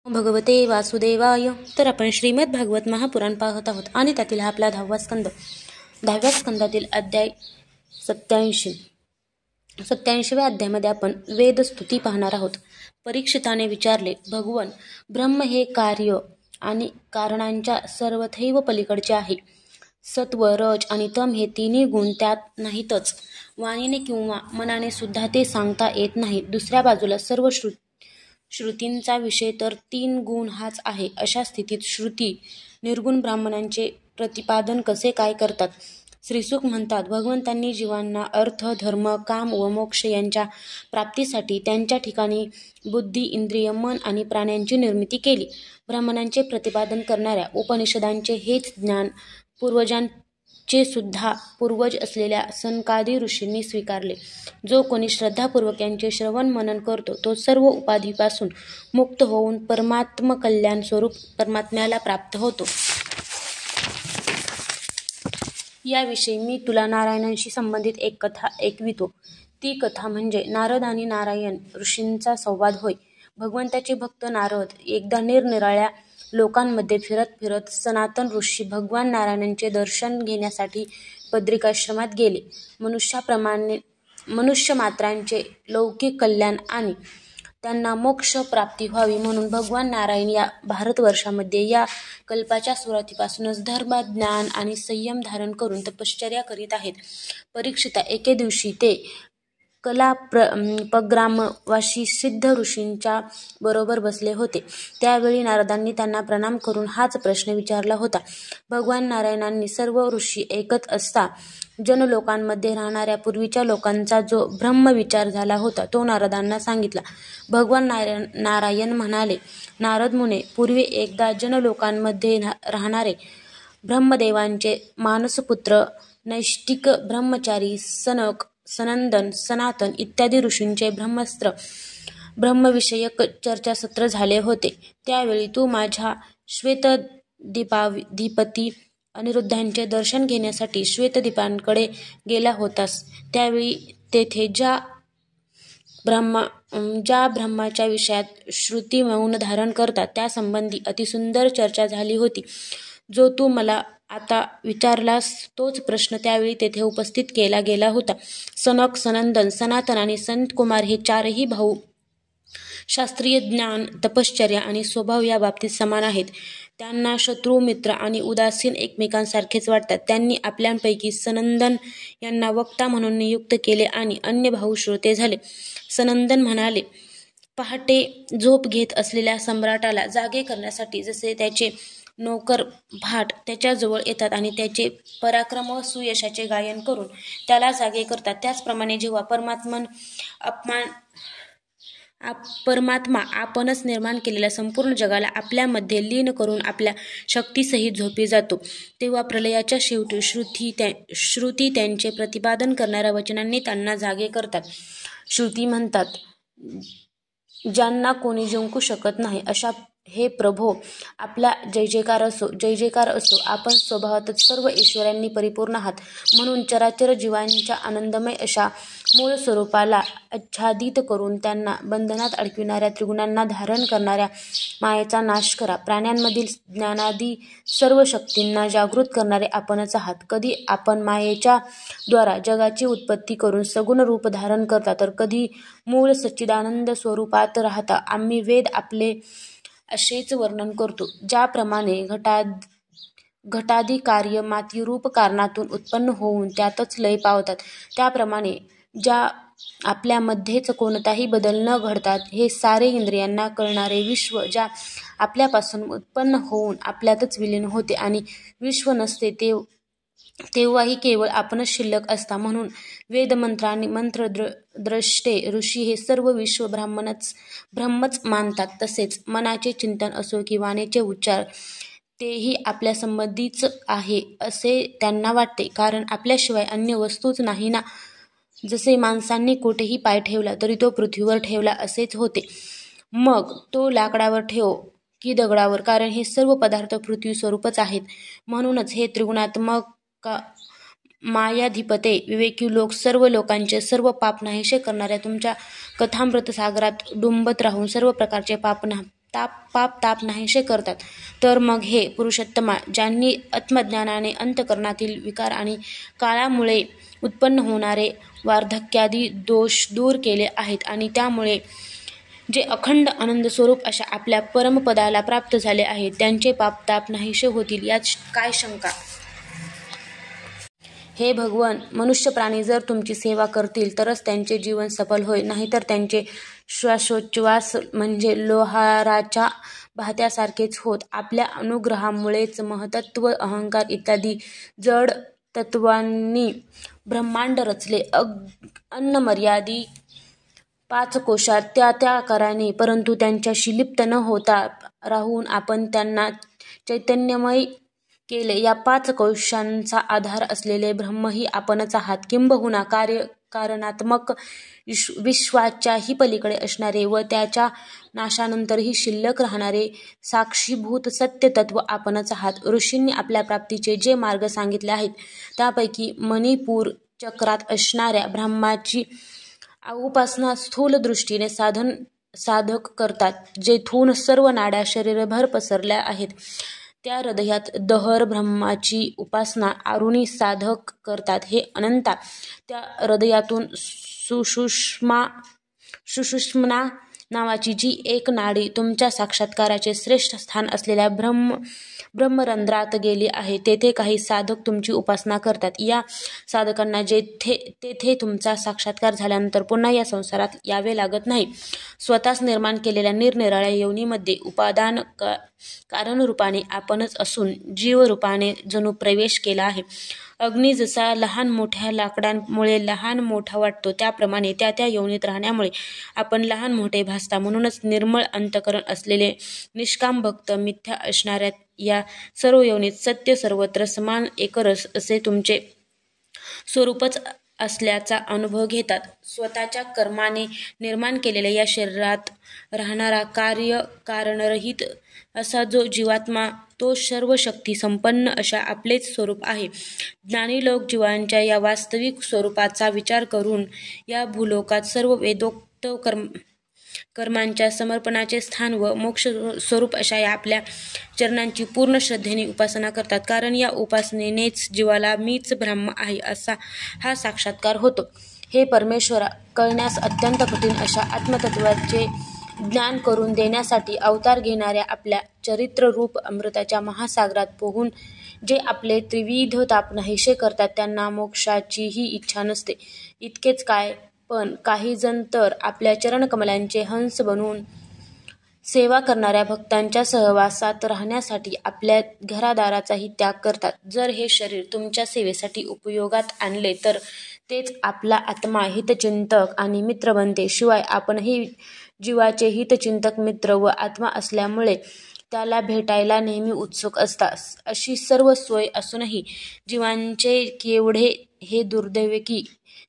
भगवते वासुदेवाय. तर आपण श्रीमद भागवत महापुराण पाहत आहोत आणि त्यातील हा आपला 10व्या स्कंदातील अध्याय 87व्या अध्यायामध्ये आपण वेदस्तुती पाहणार आहोत. परीक्षिताने विचारले, भगवन, ब्रह्म हे कार्य आणि कारणांच्या सर्वथैव पलीकडचे आहे. सत्व, रज आणि तम हे तिन्ही गुण त्यात नाहीतच. वाणीने किंवा मनाने सुद्धा ते सांगता येत नाही. दुसऱ्या बाजूला सर्व श्रुतींचा विषय तर 3 गुण हाच आहे. अशा स्थितीत श्रुती निर्गुण ब्राह्मणांचे प्रतिपादन कसे काय करतात? श्रीसुख म्हणतात, भगवंतांनी जीवांना अर्थ, धर्म, काम व मोक्ष यांच्या प्राप्तीसाठी त्यांच्या ठिकाणी बुद्धी, इंद्रिय, मन आणि प्राण्यांची निर्मिती केली. ब्राह्मणांचे प्रतिपादन करणाऱ्या उपनिषदांचे हेच ज्ञान पूर्वजांचे सुद्धा पूर्वज असलेल्या सनकादी ऋषींनी स्वीकारले. जो कोणी श्रद्धापूर्वक यांचे श्रवण मनन करतो तो सर्व उपाधीपासून मुक्त होऊन परमात्मकल्याण स्वरूप परमात्म्याला प्राप्त होतो. याविषयी मी तुला नारायणांशी संबंधित एक कथा ऐकवितो. ती कथा म्हणजे नारद आणि नारायण ऋषींचा संवाद होय. भगवंताचे भक्त नारद एकदा निरनिराळ्या लोकांमध्ये फिरत फिरत सनातन ऋषी भगवान नारायणांचे दर्शन घेण्यासाठी बद्रिकाश्रमात गेले. मनुष्य मात्रांचे लौकिक कल्याण आणि त्यांना मोक्ष प्राप्ती व्हावी म्हणून भगवान नारायण या भारतवर्षामध्ये या कल्पाच्या सुरुवातीपासूनच धर्म, ज्ञान आणि संयम धारण करून तपश्चर्या करीत आहेत. परीक्षिता, एके दिवशी ते कलापग्रामवासी सिद्ध ऋषींच्या बरोबर बसले होते. त्यावेळी नारदांनी त्यांना प्रणाम करून हाच प्रश्न विचारला होता. भगवान नारायणांनी सर्व ऋषी ऐकत असता जनलोकांमध्ये राहणाऱ्या पूर्वीच्या लोकांचा जो ब्रह्मविचार झाला होता तो नारदांना सांगितला. भगवान नारायण म्हणाले, नारद मुने, पूर्वी एकदा जनलोकांमध्ये राहणारे ब्रह्मदेवांचे मानसपुत्र नैष्ठिक ब्रह्मचारी सनक, सनंदन, सनातन इत्यादी ऋषींचे ब्रह्मविषयक चर्चासत्र झाले होते. त्यावेळी तू माझ्या श्वेतद्वीपाधिपती अनिरुद्धांचे दर्शन घेण्यासाठी श्वेतद्वीपांकडे गेला होतास. त्यावेळी तेथे ज्या ब्रह्माच्या विषयात श्रुती मौन धारण करतात त्यासंबंधी अतिसुंदर चर्चा झाली होती. जो तू मला आता विचारलास तोच प्रश्न त्यावेळी तेथे उपस्थित केला गेला होता. सनक, सनंदन, सनातन आणि सनतकुमार हे 4ही भाऊ शास्त्रीय ज्ञान, तपश्चर्या आणि स्वभाव या बाबतीत समान आहेत. त्यांना शत्रू, मित्र आणि उदासीन एकमेकांसारखेच वाटतात. त्यांनी आपल्यापैकी सनंदन यांना वक्ता म्हणून नियुक्त केले आणि अन्य भाऊ श्रोते झाले. सनंदन म्हणाले, पहाटे झोप घेत असलेल्या सम्राटाला जागे करण्यासाठी जसे त्याचे नोकर भाट त्याच्याजवळ येतात आणि त्याचे पराक्रम व सुयशाचे गायन करून त्याला जागे करतात, त्याचप्रमाणे जेव्हा परमात्मा आपणच निर्माण केलेल्या संपूर्ण जगाला आपल्यामध्ये लीन करून आपल्या शक्तीसहित झोपी जातो, तेव्हा प्रलयाच्या शेवटी श्रुती त्यांचे प्रतिपादन करणाऱ्या वचनांनी त्यांना जागे करतात. श्रुती म्हणतात, ज्यांना कोणी जिंकू शकत नाही अशा हे प्रभो, आपला जय जयकार असो. आपण स्वभावातच सर्व ऐश्वर्यांनी परिपूर्ण आहात. म्हणून चराचर जीवांच्या आनंदमय अशा मूळ स्वरूपाला आच्छादित करून त्यांना बंधनात अडकविणाऱ्या त्रिगुणांना धारण करणाऱ्या मायेचा नाश करा. प्राण्यांमधील ज्ञानादी सर्व शक्तींना जागृत करणारे आपणच आहात. कधी आपण मायेच्या द्वारा जगाची उत्पत्ती करून सगुण रूप धारण करता तर कधी मूळ सच्चिदानंद स्वरूपात राहता. आम्ही वेद आपले असेच वर्णन करतो. ज्याप्रमाणे घटादी कार्य मातीरूप कारणातून उत्पन्न होऊन त्यातच लय पावतात, त्याप्रमाणे ज्या आपल्यामध्येच कोणताही बदल न घडतात हे सारे इंद्रियांना कळणारे विश्व ज्या आपल्यापासून उत्पन्न होऊन आपल्यातच विलीन होते आणि विश्व नसते तेव्हाही केवळ आपणच शिल्लक असता. म्हणून वेदमंत्र आणि मंत्रद्रष्टे ऋषी हे सर्व विश्व ब्रह्मच मानतात. तसेच मनाचे चिंतन असो की वाणीचे उच्चार तेही आपल्यासंबंधीच आहे असे त्यांना वाटते, कारण आपल्याशिवाय अन्य वस्तूच नाही ना. जसे माणसांनी कोठेही पाय ठेवला तरी तो पृथ्वीवर ठेवला असेच होते, मग तो लाकडावर ठेवो की दगडावर, कारण हे सर्व पदार्थ पृथ्वी स्वरूपच आहेत. म्हणूनच हे त्रिगुणात्मक मायाधिपते विवेकी लोक सर्व लोकांचे सर्व पाप नाहीसे करणाऱ्या तुमच्या कथामृत सागरात डुंबत राहून सर्व प्रकारचे पाप पाप नाहीसे करतात. तर मग हे पुरुषोत्तमा, ज्यांनी आत्मज्ञानाने अंतःकरणातील विकार आणि काळामुळे उत्पन्न होणारे वार्धक्यादी दोष दूर केले आहेत आणि त्यामुळे जे अखंड आनंद स्वरूप अशा आपल्या परमपदाला प्राप्त झाले आहेत, त्यांचे पाप नाहीसे होतील यात काय शंका. हे भगवन, मनुष्य प्राणी जर तुमची सेवा करतील तरच त्यांचे जीवन सफल होईल, नाहीतर त्यांचे श्वासोच्छ्वास म्हणजे लोहाराच्या भात्यासारखेच होत. आपल्या अनुग्रहामुळेच महत्त्व, अहंकार इत्यादी जड तत्वांनी ब्रह्मांड रचले. अन्नमर्यादी 5 कोशात त्या आकाराने, परंतु त्यांच्याशी लिप्त न होता राहून आपण त्यांना चैतन्यमय केले. या 5 कोशांचा आधार असलेले ब्रह्मही आपणच आहात. किंबहुना कारणात्मक विश्वाच्याही पलीकडे असणारे व त्याच्या नाशानंतरही शिल्लक राहणारे साक्षीभूत सत्य तत्व आपणच आहात. ऋषींनी आपल्या प्राप्तीचे जे मार्ग सांगितले आहेत त्यापैकी मणिपूर चक्रात असणाऱ्या ब्रह्माची उपासना स्थूल दृष्टीने साधक करतात. जेथून सर्व नाड्या शरीरभर पसरल्या आहेत त्या हृदयात दहर ब्रह्माची उपासना आरुणी साधक करतात. हे अनंता, त्या हृदयातून सुषुम्ना नावाची जी एक नाडी तुमच्या साक्षात्काराचे श्रेष्ठ स्थान असलेल्या ब्रह्मरंध्रात गेली आहे, तेथे काही साधक तुमची उपासना करतात. या साधकांना तेथे तुमचा साक्षात्कार झाल्यानंतर पुन्हा या संसारात यावे लागत नाही. स्वतःच निर्माण केलेल्या निरनिराळ्या योनीमध्ये उपादान कारणरूपाने आपणच असून जीवरूपाने जणू प्रवेश केला आहे. अग्नी जसा लहान मोठ्या लाकडांमुळे लहान मोठा वाटतो, त्याप्रमाणे त्या योनीत राहण्यामुळे आपण लहान मोठे भासता. म्हणूनच निर्मळ अंतःकरण असलेले निष्काम भक्त मिथ्या असणाऱ्या या सर्व योनीत सत्य सर्वत्र समान एकरस असे तुमचे स्वरूपच असल्याचा अनुभव घेतात. स्वतःच्या कर्माने निर्माण केलेल्या या शरीरात राहणारा कारणरहित असा जो जीवात्मा, तो सर्व शक्ती संपन्न अशा आपलेच स्वरूप आहे. ज्ञानी लोक जीवांच्या या वास्तविक स्वरूपाचा विचार करून या भूलोकात सर्व वेदोक्त कर्मांच्या समर्पणाचे स्थान व मोक्ष स्वरूप अशा या आपल्या चरणांची पूर्ण श्रद्धेने उपासना करतात. कारण या उपासनेनेच जीवाला मीच ब्रह्म आहे असा हा साक्षात्कार होतो. हे परमेश्वरा, कळण्यास अत्यंत कठीण अशा आत्मतत्वाचे ज्ञान करून देण्यासाठी अवतार घेणाऱ्या आपल्या चरित्ररूप अमृताच्या महासागरात पोहून जे आपले त्रिविध ताप नाहीसे करतात, त्यांना मोक्षाचीही इच्छा नसते. इतकेच काय, पण काही जण तर आपल्या चरणकमलांचे हंस बनून सेवा करणाऱ्या भक्तांच्या सहवासात राहण्यासाठी आपल्या घरादाराचाही त्याग करतात. जर हे शरीर तुमच्या सेवेसाठी उपयोगात आणले तर तेच आपला आत्मा, हितचिंतक आणि मित्र बनते. शिवाय आपणही जीवाचे हितचिंतक, मित्र व आत्मा असल्यामुळे त्याला भेटायला नेहमी उत्सुक असतात. अशी सर्व सोय असूनही जीवांचे केवढे हे दुर्दैव की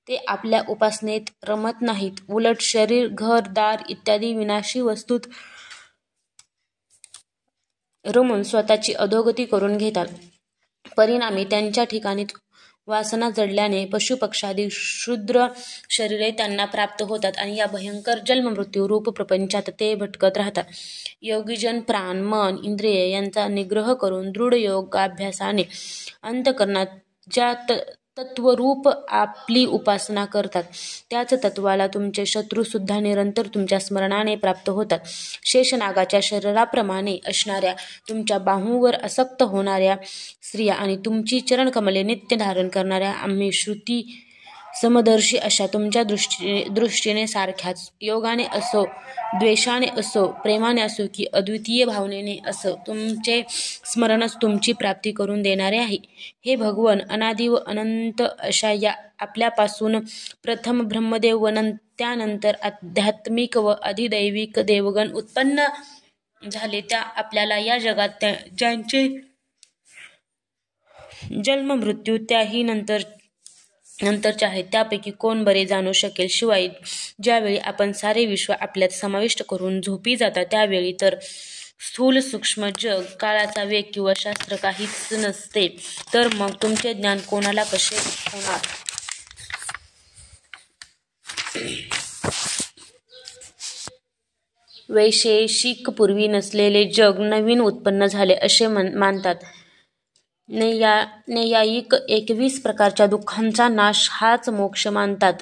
ते आपल्या उपासनेत रमत नाहीत. उलट शरीर, घर, दार इत्यादी विनाशी वस्तूत रमून स्वतःची अधोगती करून घेतात. परिणामी त्यांच्या ठिकाणी वासना जडल्याने पशुपक्षादी क्षुद्र शरीरे त्यांना प्राप्त होतात आणि या भयंकर जन्ममृत्यू रूप प्रपंचात ते भटकत राहतात. योगीजन प्राण, मन, इंद्रिय यांचा निग्रह करून दृढ योगाभ्यासाने अंतःकरणात ज्या तत्वरूप आपली उपासना करतात, त्याच तत्वाला तुमचे शत्रू सुद्धा निरंतर तुमच्या स्मरणाने प्राप्त होतात. शेषनागाच्या शरीराप्रमाणे असणाऱ्या तुमच्या बाहूंवर आसक्त होणाऱ्या स्त्रिया आणि तुमची चरणकमले नित्य धारण करणाऱ्या आम्ही श्रुती समदर्शी अशा तुमच्या दृष्टीने सारख्याच. योगाने असो, द्वेषाने असो, प्रेमाने असो की अद्वितीय भावनेने असो, तुमचे स्मरणच तुमची प्राप्ती करून देणारे आहे. हे भगवन, अनादि व अनंत अशा या आपल्यापासून प्रथम ब्रह्मदेव व त्यानंतर आध्यात्मिक व अधिदैविक देवगण उत्पन्न झाले, त्या आपल्याला या जगात ज्यांचे जन्म मृत्यू त्याही नंतरचे आहेत, त्यापैकी कोण बरे जाणू शकेल. शिवाय ज्यावेळी आपण सारे विश्व आपल्यात समाविष्ट करून झोपी जाता, त्यावेळी तर स्थूल सूक्ष्म जग, काळाचा वेग किंवा शास्त्र काहीच नसते. तर मग तुमचे ज्ञान कोणाला कसे होणार. वैशेषिक पूर्वी नसलेले जग नवीन उत्पन्न झाले असे मानतात. नैयायिक 21 प्रकारच्या दुःखांचा नाश हाच मोक्ष मानतात.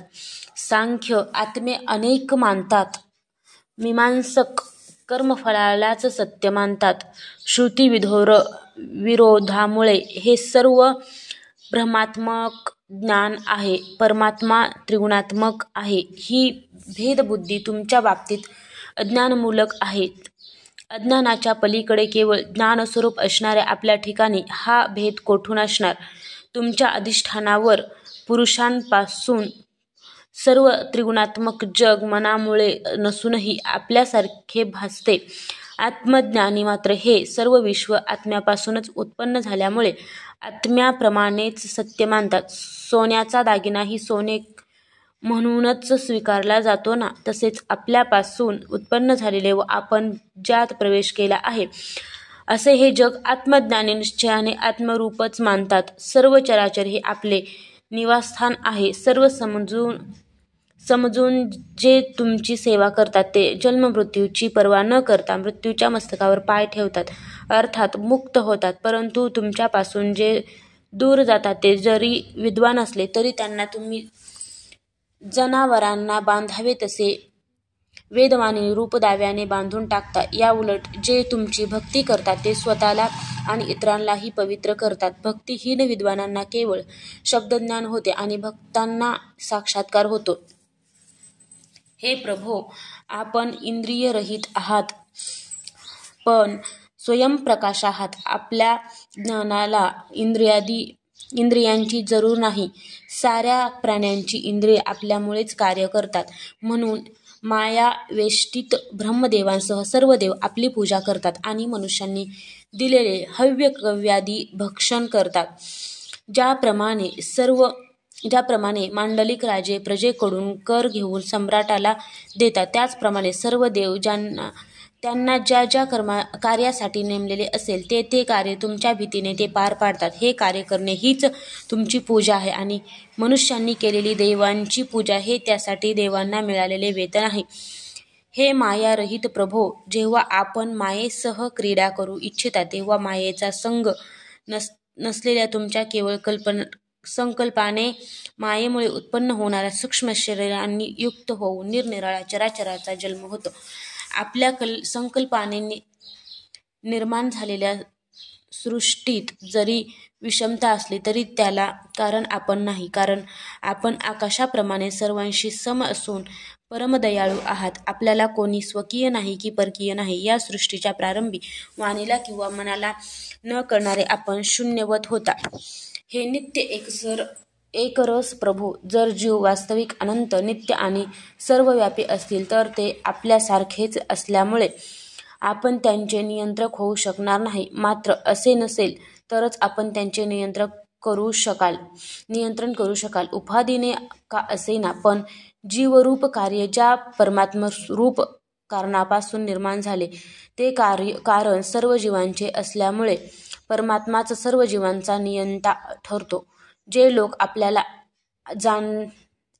सांख्य आत्मे अनेक मानतात. मीमांसक कर्मफळालाच सत्य मानतात. श्रुती विरोधामुळे हे सर्व भ्रमात्मक ज्ञान आहे. परमात्मा त्रिगुणात्मक आहे ही भेदबुद्धी तुमच्या बाबतीत अज्ञानमूलक आहे. अज्ञानाच्या पलीकडे केवळ ज्ञानस्वरूप असणाऱ्या आपल्या ठिकाणी हा भेद कोठून असणार? तुमच्या अधिष्ठानावर पुरुषांपासून सर्व त्रिगुणात्मक जग मनामुळे नसूनही आपल्यासारखे भासते. आत्मज्ञानी मात्र हे सर्व विश्व आत्म्यापासूनच उत्पन्न झाल्यामुळे आत्म्याप्रमाणेच सत्य मानतात. सोन्याचा दागिनाही सोने म्हणूनच स्वीकारला जातो ना, तसेच आपल्यापासून उत्पन्न झालेले व आपण ज्यात प्रवेश केला आहे असे हे जग आत्मज्ञानी निश्चयाने आत्मरूपच मानतात. सर्व चराचर हे आपले निवासस्थान आहे. सर्व समजून जे तुमची सेवा करतात ते जन्ममृत्यूची पर्वा न करता मृत्यूच्या मस्तकावर पाय ठेवतात, अर्थात मुक्त होतात. परंतु तुमच्यापासून जे दूर जातात ते जरी विद्वान असले तरी त्यांना तुम्ही जनावरांना बांधावे तसे वेदवाणी रूपदाव्याने बांधून टाकता. याउलट जे तुमची भक्ती करतात ते स्वतःला आणि इतरांनाही पवित्र करतात. भक्तिहीन विद्वानांना केवळ शब्दज्ञान होते आणि भक्तांना साक्षात्कार होतो. हे प्रभो, आपण इंद्रियरहित आहात पण स्वयंप्रकाश आहात. आपल्या ज्ञानाला इंद्रियांची जरूर नाही. साऱ्या प्राण्यांची इंद्रिये आपल्यामुळेच कार्य करतात. म्हणून मायावेष्टित ब्रह्मदेवांसह सर्व देव आपली पूजा करतात आणि मनुष्यांनी दिलेले हव्यकव्यादी भक्षण करतात. ज्याप्रमाणे मांडलिक राजे प्रजेकडून कर घेऊन सम्राटाला देतात, त्याचप्रमाणे सर्व देव त्यांना ज्या ज्या कार्यासाठी नेमलेले असेल ते कार्य तुमच्या भीतीने ते पार पाडतात. हे कार्य करणे हीच तुमची पूजा आहे आणि मनुष्यांनी केलेली देवांची पूजा हे त्यासाठी देवांना मिळालेले वेतन आहे. हे मायारहित प्रभो, जेव्हा आपण मायेसह क्रीडा करू इच्छिता तेव्हा मायेचा संग नसलेल्या तुमच्या केवळ संकल्पाने मायेमुळे उत्पन्न होणाऱ्या सूक्ष्म शरीरांनी युक्त होऊन निरनिराळ्या चराचराचा जन्म होतो. आपल्या संकल्पाने निर्माण झालेल्या सृष्टीत जरी विषमता असली तरी त्याला कारण आपण नाही. कारण आपण आकाशाप्रमाणे सर्वांशी सम असून परमदयाळू आहात. आपल्याला कोणी स्वकीय नाही की परकीय नाही. या सृष्टीच्या प्रारंभी वाणीला किंवा मनाला न कळणारे आपण शून्यवत होता. हे नित्य एकरस प्रभू, जर जीव वास्तविक अनंत नित्य आणि सर्वव्यापी असतील तर ते आपल्यासारखेच असल्यामुळे आपण त्यांचे नियंत्रक होऊ शकणार नाही. मात्र असे नसेल तरच आपण त्यांचे नियंत्रण करू शकाल. उपाधीने का असेना पण जीवरूप कार्य ज्या परमात्मरूप कारणापासून निर्माण झाले ते कारण सर्व जीवांचे असल्यामुळे परमात्माच सर्व जीवांचा नियंता ठरतो. जे लोक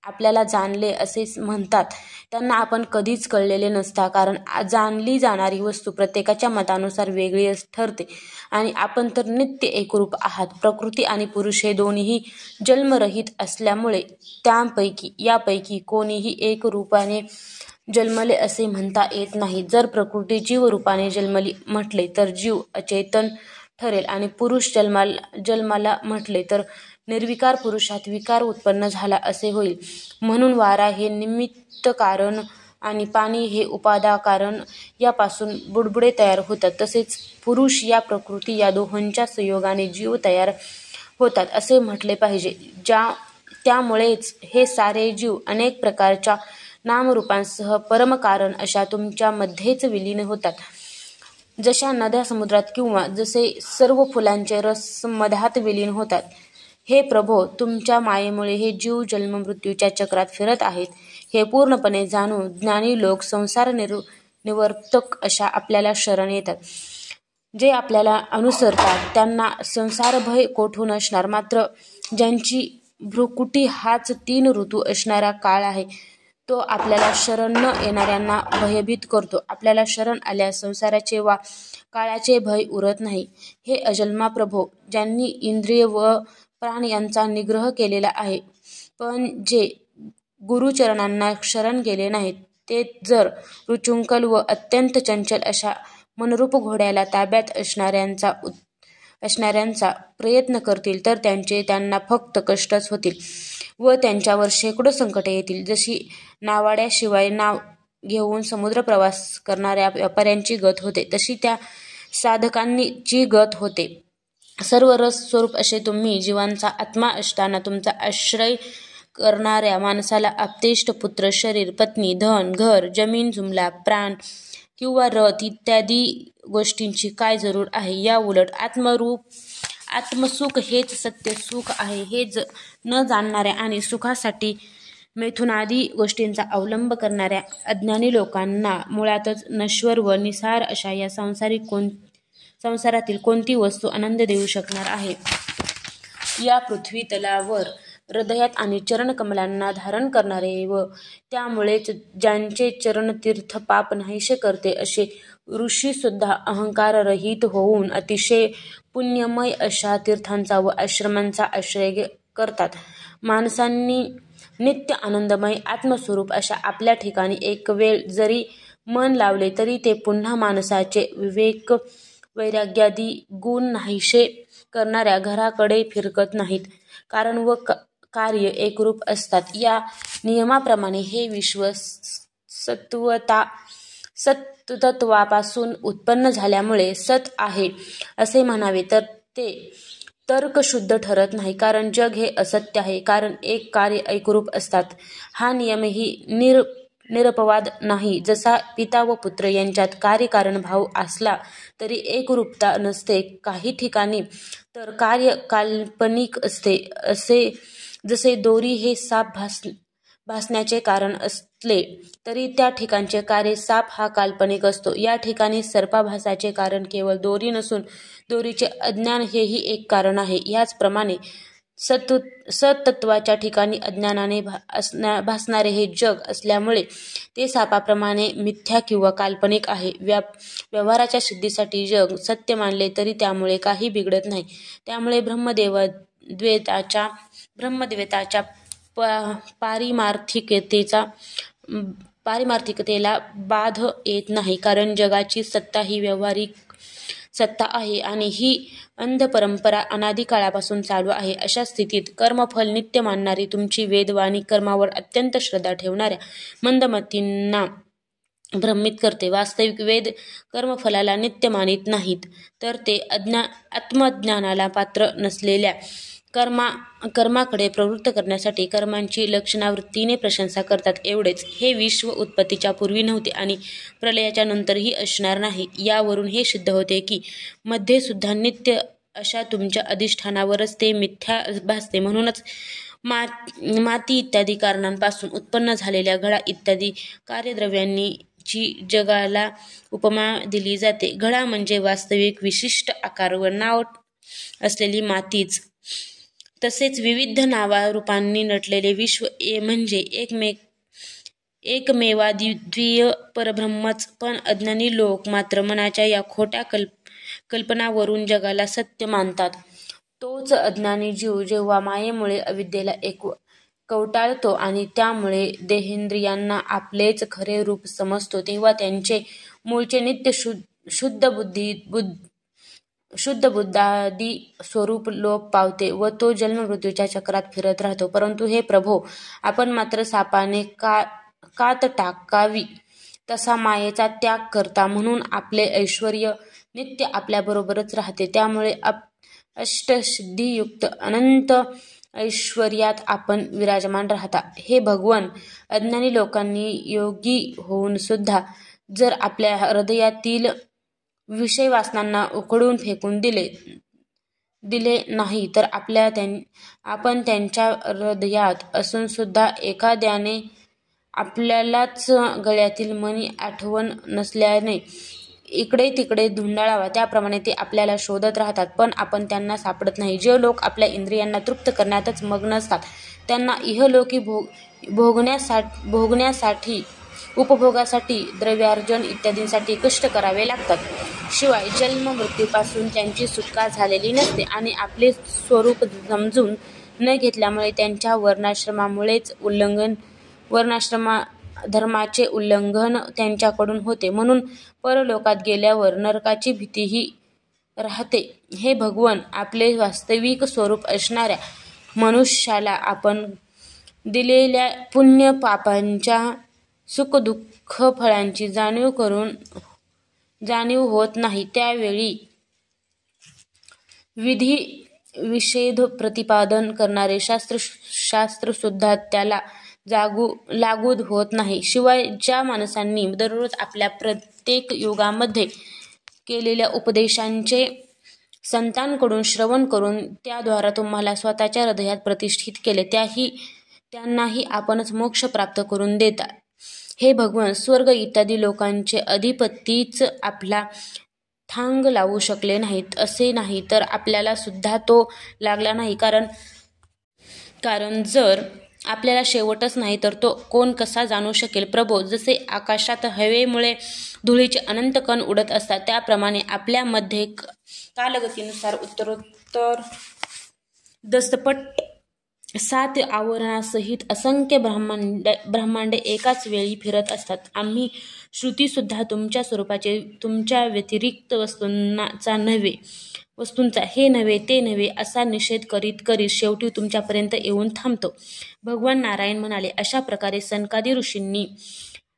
आपल्याला जाणले असे म्हणतात त्यांना आपण कधीच कळलेले नसता. कारण जाणली जाणारी वस्तू प्रत्येकाच्या मतानुसार वेगळी ठरते आणि आपण तर नित्य एकरूप आहात. प्रकृती आणि पुरुष हे दोन्हीही जन्मरहित असल्यामुळे यापैकी कोणीही एक रूपाने जन्मले असे म्हणता येत नाही. जर प्रकृती जीव रूपाने जन्मली म्हटले तर जीव अचेतन ठरेल आणि पुरुष जन्माला म्हटले तर निर्विकार पुरुषात विकार उत्पन्न झाला असे होईल. म्हणून वारा हे निमित्त कारण आणि पाणी हे उपादान कारण यापासून बुडबुडे तयार होतात. तसेच पुरुष या प्रकृती या दोहोंच्या संयोगाने जीव तयार होतात असे म्हटले पाहिजे. त्यामुळेच हे सारे जीव अनेक प्रकारच्या नामरूपांसह परमकारण अशा तुमच्या मध्येच विलीन होतात. जशा नद्या समुद्रात किंवा जसे सर्व फुलांचे रस मधात विलीन होतात. हे प्रभो, तुमच्या मायेमुळे हे जीव जन्ममृत्यूच्या चक्रात फिरत आहेत हे पूर्णपणे जाणून ज्ञानी लोक संसार निवर्तक अशा आपल्याला शरण येतात. जे आपल्याला अनुसरतात त्यांना संसारभय कोठून असणार. मात्र ज्यांची भ्रुकुटी हाच 3 ऋतू असणारा काळ आहे तो आपल्याला शरण न येणाऱ्यांना भयभीत करतो. आपल्याला शरण आल्यास संसाराचे वा काळाचे भय उरत नाही. हे अजन्मा प्रभो, ज्यांनी इंद्रिय व प्राण यांचा निग्रह केलेला आहे, पण जे गुरुचरणांना शरण गेले नाहीत, ते जर रुचुंकल व अत्यंत चंचल अशा मनरूप घोड्याला ताब्यात असणाऱ्यांचा प्रयत्न करतील तर त्यांना फक्त कष्टच होतील व त्यांच्यावर शेकडो संकटे येतील. जशी नावाड्याशिवाय नाव घेऊन समुद्र प्रवास करणाऱ्या व्यापाऱ्यांची गत होते, तशी त्या साधकांची गत होते. सर्व रस स्वरूप असे तुम्ही जीवांचा आत्मा असताना तुमचा आश्रय करणाऱ्या माणसाला आपतेष्ट पुत्र, शरीर, पत्नी, धन, घर, जमीन, जुमला, प्राण किंवा रथ इत्यादी गोष्टींची काय जरूर आहे? या उलट आत्मसुख हेच सत्य सुख आहे हे न जाणणाऱ्या आणि सुखासाठी मैथुनादी गोष्टींचा अवलंब करणाऱ्या अज्ञानी लोकांना मुळातच नश्वर व निसार अशा या संसारातील कोणती वस्तू आनंद देऊ शकणार आहे? या पृथ्वी तलावर हृदयात आणि चरणकमलांना धारण करणारे व त्यामुळेच ज्यांचे चरणतीर्थ पाप नाहीसे करते असे ऋषीसुद्धा अहंकाररहित होऊन अतिशय पुण्यमय अशा तीर्थांचा व आश्रमांचा आश्रय करतात. माणसांनी नित्य आनंदमय आत्मस्वरूप अशा आपल्या ठिकाणी एक वेळ जरी मन लावले तरी ते पुन्हा माणसाचे विवेक वैराग्यादी गुण नाहीसे करणाऱ्या घराकडे फिरकत नाहीत. कारण व कार्य एकरूप असतात. या नियमाप्रमाणे हे विश्व सत्तत्वापासून उत्पन्न झाल्यामुळे सत आहे असे म्हणावे तर ते तर्कशुद्ध ठरत नाही. कारण जग हे असत्य आहे, कारण एक कार्य एकरूप असतात. हा नियमही निरपवाद नाही. जसा पिता व पुत्र यांच्यात कार्यकारण भाव असला तरी एकरूपता नसते. काही ठिकाणी तर कार्य काल्पनिक असते. जसे दोरी हे साप भासण्याचे कारण असले तरी त्या ठिकाणचे कार्य साप हा काल्पनिक असतो. या ठिकाणी सर्पाभासाचे कारण केवळ दोरी नसून दोरीचे अज्ञान हेही एक कारण आहे. याचप्रमाणे सत्तत्वाच्या ठिकाणी अज्ञानाने भासणारे हे जग असल्यामुळे ते सापाप्रमाणे मिथ्या किंवा काल्पनिक आहे. व्यवहाराच्या सिद्धीसाठी जग सत्य मानले तरी त्यामुळे काही बिघडत नाही. त्यामुळे ब्रह्मद्वैताच्या पारिमार्थिकतेला बाध येत नाही. कारण जगाची सत्ता ही व्यावहारिक सत्ता आहे आणि ही अंधपरंपरा अनादी काळापासून चालू आहे. अशा स्थितीत कर्मफल नित्य मानणारी तुमची वेदवाणी कर्मावर अत्यंत श्रद्धा ठेवणाऱ्या मंदमतींना भ्रमित करते. वास्तविक वेद कर्मफलाला नित्य मानित नाहीत, तर ते आत्मज्ञानाला पात्र नसलेल्या कर्माकडे प्रवृत्त करण्यासाठी कर्मांची लक्षणावृत्तीने प्रशंसा करतात. एवढेच. हे विश्व उत्पत्तीच्या पूर्वी नव्हते आणि प्रलयाच्या नंतरही असणार नाही. यावरून हे सिद्ध होते की मध्ये सुद्धा नित्य अशा तुमच्या अधिष्ठानावरच ते मिथ्या भासते. म्हणूनच माती इत्यादी कारणांपासून उत्पन्न झालेल्या घडा इत्यादी कार्यद्रव्यांची जगाला उपमा दिली जाते. घडा म्हणजे वास्तविक विशिष्ट आकार व नाव असलेली मातीच. तसेच विविध नावारूपांनी नटलेले विश्व म्हणजे एकमेवाद्वितीय परब्रह्मच. पण अज्ञानी लोक मात्र मनाच्या या खोट्या कल्पनावरून जगाला सत्य मानतात. तोच अज्ञानी जीव जेव्हा मायेमुळे अविद्येला कवटाळतो आणि त्यामुळे देहेंद्रियांना आपलेच खरे रूप समजतो, तेव्हा त्यांचे मूळचे नित्य शुद्ध बुद्धादी स्वरूप लोप पावते व तो जन्ममृत्यूच्या चक्रात फिरत राहतो. परंतु हे प्रभो, आपण मात्र सापाने कात टाकावी तसा मायेचा त्याग करता, म्हणून आपले ऐश्वर्य नित्य आपल्याबरोबरच राहते. त्यामुळे अष्टसिद्धीयुक्त अनंत ऐश्वर्यात आपण विराजमान राहता. हे भगवन, अज्ञानी लोकांनी योगी होऊन सुद्धा जर आपल्या हृदयातील विषय वासनांना उखडून फेकून दिले नाही तर आपण त्यांच्या हृदयात असून सुद्धा एखाद्याने आपल्यालाच गळ्यातील मणी आठवण नसल्याने इकडे तिकडे धुंडाळावा त्याप्रमाणे ते आपल्याला शोधत राहतात, पण आपण त्यांना सापडत नाही. जे लोक आपल्या इंद्रियांना तृप्त करण्यातच मग्न असतात त्यांना इहलोकी भोगण्यासाठी उपभोगासाठी द्रव्यार्जन इत्यादींसाठी कष्ट करावे लागतात. शिवाय जन्म मृत्यूपासून त्यांची सुटका झालेली नसते आणि आपले स्वरूप समजून न घेतल्यामुळे त्यांच्या धर्माचे उल्लंघन त्यांच्याकडून होते. म्हणून परलोकात गेल्यावर नरकाची भीतीही राहते. हे भगवन, आपले वास्तविक स्वरूप असणाऱ्या मनुष्याला आपण दिलेल्या पुण्य पापांच्या सुखदुःख फळांची जाणीव होत नाही. त्यावेळी विधी विषेध प्रतिपादन करणारे शास्त्र सुद्धा त्याला लागू होत नाही. शिवाय ज्या माणसांनी दररोज आपल्या प्रत्येक युगामध्ये केलेल्या उपदेशांचे संतांकडून श्रवण करून त्याद्वारा तुम्हाला स्वतःच्या हृदयात प्रतिष्ठित केले, त्यांनाही आपणच मोक्ष प्राप्त करून देता. हे भगवन, स्वर्ग इत्यादी लोकांचे अधिपतीच आपला थांग लावू शकले नाहीत. असे नाही तर आपल्याला सुद्धा तो लागला नाही. कारण जर आपल्याला शेवटच नाही तर तो कोण कसा जाणू शकेल? प्रभो, जसे आकाशात हवेमुळे धुळीचे अनंत कण उडत असतात, त्याप्रमाणे आपल्यामध्ये कालगतीनुसार उत्तरोत्तर दस्तपट 7 आवरणासहित असंख्य ब्रह्मांडे एकाच वेळी फिरत असतात. आम्ही श्रुतीसुद्धा तुमच्या स्वरूपाचे, तुमच्या व्यतिरिक्त वस्तूंचा हे नव्हे ते नव्हे असा निषेध करीत शेवटी तुमच्यापर्यंत येऊन थांबतो. भगवान नारायण म्हणाले, अशा प्रकारे सनकादी ऋषींनी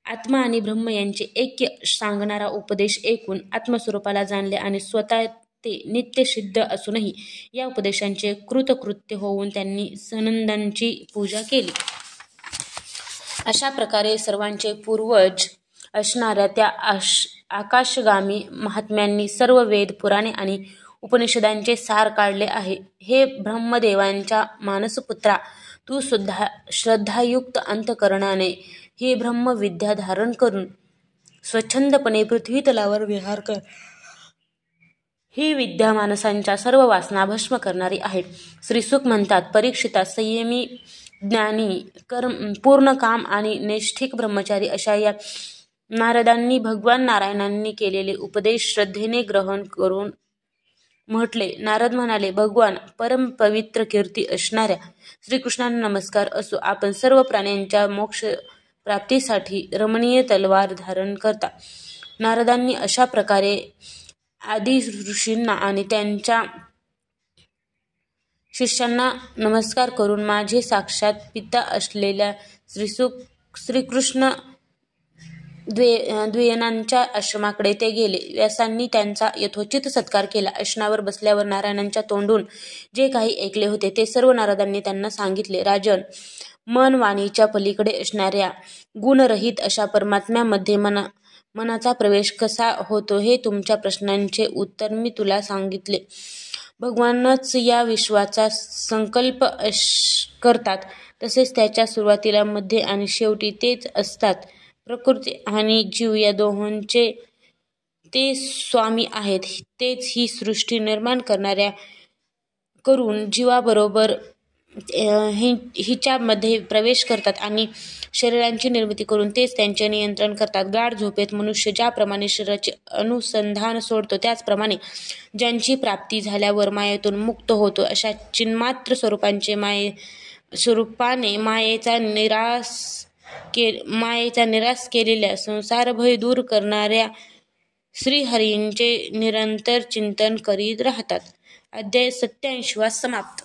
आत्मा आणि ब्रह्म यांचे ऐक्य सांगणारा उपदेश ऐकून आत्मस्वरूपाला जाणले आणि स्वतः ते नित्य सिद्ध असूनही या उपदेशांचे कृतकृत्य होऊन त्यांनी सनंदांची पूजा केली. अशा प्रकारे सर्वांचे पूर्वज असणाऱ्या त्या आकाशगामी महात्म्यांनी सर्व वेद, पुराणे आणि उपनिषदांचे सार काढले आहे. हे ब्रह्मदेवांच्या मानसपुत्रा, तू सुद्धा श्रद्धायुक्त अंतःकरणाने ही ब्रह्मविद्या धारण करून स्वच्छंदपणे पृथ्वी तलावर विहार कर. ही विद्या माणसांच्या सर्व वासना भस्म करणारी आहे. श्रीसुक म्हणतात, परीक्षिता, संयमी, ज्ञानी, पूर्ण काम आणि नैष्ठिक ब्रह्मचारी अशा या नारदांनी भगवान नारायणांनी केलेले उपदेश श्रद्धेने ग्रहण करून म्हटले. नारद म्हणाले, भगवान, परम पवित्र कीर्ती असणाऱ्या श्रीकृष्णांना नमस्कार असो. आपण सर्व प्राण्यांच्या मोक्ष प्राप्तीसाठी रमणीय तलवार धारण करता. नारदांनी अशा प्रकारे आदि ऋषींना आणि त्यांच्या शिष्यांना नमस्कार करून माझे साक्षात पिता असलेल्या श्रीकृष्ण द्वयनांच्या आश्रमाकडे ते गेले. व्यासांनी त्यांचा यथोचित सत्कार केला. आसनावर बसल्यावर नारायणांच्या तोंडून जे काही ऐकले होते ते सर्व नारदांनी त्यांना सांगितले. राजन, मन वाणीच्या पलीकडे असणाऱ्या गुणरहित अशा परमात्म्यामध्ये मनाचा प्रवेश कसा होतो हे तुमच्या प्रश्नांचे उत्तर मी तुला सांगितले. भगवानच या विश्वाचा संकल्प करतात, तसेच त्याच्या सुरुवातीला, मध्ये आणि शेवटी तेच असतात. प्रकृती आणि जीव या दोहोंचे ते स्वामी आहेत. तेच ही सृष्टी निर्माण करून जीवाबरोबर हिच्यामध्ये प्रवेश करतात आणि शरीरांची निर्मिती करून तेच त्यांचे नियंत्रण करतात. गाढ झोपेत मनुष्य ज्याप्रमाणे शरीराचे अनुसंधान सोडतो, त्याचप्रमाणे ज्यांची प्राप्ती झाल्यावर मायेतून मुक्त होतो, अशा चिन्मात्र स्वरूपाने मायेचा निराश केलेल्या, संसारभय दूर करणाऱ्या श्रीहरींचे निरंतर चिंतन करीत राहतात. अध्याय 87 समाप्त.